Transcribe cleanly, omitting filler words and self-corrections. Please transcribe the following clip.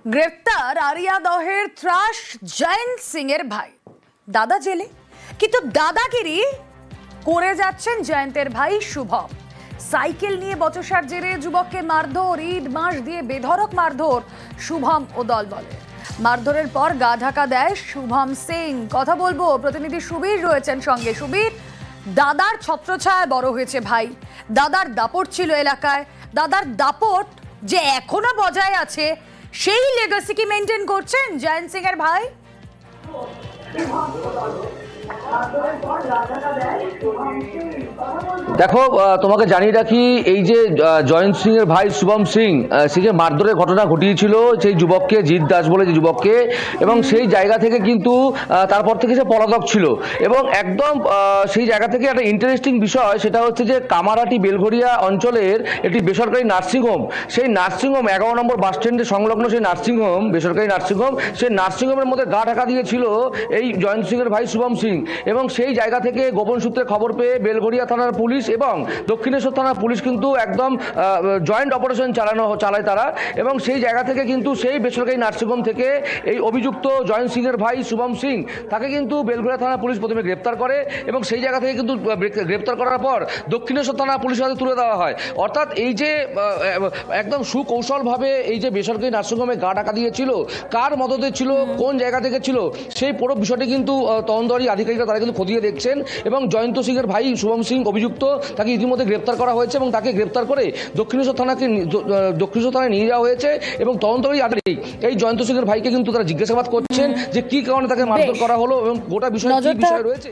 গ্রেফতার আরিয়াদহের ত্রাস জয়ন্ত সিং এর ভাই। দাদা জেলে, কিন্তু দাদাগিরি করে যাচ্ছেন জয়ন্তের ভাই শুভম। সাইকেল নিয়ে বচসার জেরে যুবককে মারধর, ইট বাঁশ দিয়ে বেধড়ক মারধর শুভম ও দলবলে। মারধরের পর গা ঢাকা দেয় শুভম সিং। কথা বলবো, প্রতিনিধি সুবীর রয়েছেন সঙ্গে। সুবীর, দাদার ছত্রছায়ায় বড় হয়েছে ভাই, দাদার দাপট ছিল এলাকায়, দাদার দাপট যে এখনো বজায় আছে, সেই লেগাসি কি মেনটেন করছেন জয়ন্ত সিং এর ভাই? দেখো, তোমাকে জানিয়ে রাখি, এই যে জয়ন্ত সিং এর ভাই শুভম সিং, সে যে মারধরের ঘটনা ঘটিয়েছিল সেই যুবককে, জিৎ দাস বলে যে যুবককে, এবং সেই জায়গা থেকে কিন্তু তারপর থেকে সে পলাতক ছিল। এবং একদম সেই জায়গা থেকে একটা ইন্টারেস্টিং বিষয়, সেটা হচ্ছে যে কামারহাটি বেলঘরিয়া অঞ্চলের একটি বেসরকারি নার্সিংহোম, সেই নার্সিংহোম 11 নম্বর বাস স্ট্যান্ডের সংলগ্ন সেই নার্সিংহোম, বেসরকারি নার্সিংহোম, সেই নার্সিংহোমের মধ্যে গা ঢাকা দিয়েছিল এই জয়ন্ত সিং এর ভাই শুভম সিং। এবং সেই জায়গা থেকে গোপন সূত্রে খবর পেয়ে বেলঘরিয়া থানার পুলিশ এবং দক্ষিণেশ্বর থানার পুলিশ কিন্তু একদম জয়েন্ট অপারেশন চালায় তারা। এবং সেই জায়গা থেকে কিন্তু সেই বেসরকারি নার্সিংহোম থেকে এই অভিযুক্ত জয়ন্ত সিং এর ভাই শুভম সিং, তাকে কিন্তু বেলঘরিয়া থানা পুলিশ প্রথমে গ্রেপ্তার করে, এবং সেই জায়গা থেকে কিন্তু গ্রেপ্তার করার পর দক্ষিণেশ্বর থানা পুলিশের হাতে তুলে দেওয়া হয়। অর্থাৎ এই যে একদম সুকৌশলভাবে এই যে বেসরকারি নার্সিংহোমে গা ঢাকা দিয়েছিল, কার মদতে ছিল, কোন জায়গা থেকে ছিল, সেই পুরো বিষয়টি কিন্তু তদন্তকারী আধিকারিকরা তারা কিন্তু খতিয়ে দেখছেন। এবং জয়ন্ত সিং এর ভাই শুভম সিং অভিযুক্ত, তাকে ইতিমধ্যে গ্রেপ্তার করা হয়েছে এবং তাকে গ্রেপ্তার করে দক্ষিণেশ্বর থানায় নিয়ে যাওয়া হয়েছে। এবং তদন্তকারী আধিকারিক এই জয়ন্ত সিং এর ভাইকে কিন্তু তারা জিজ্ঞাসাবাদ করছেন যে কি কারণে তাকে মারধর করা হলো এবং গোটা বিষয় কি বিষয় রয়েছে।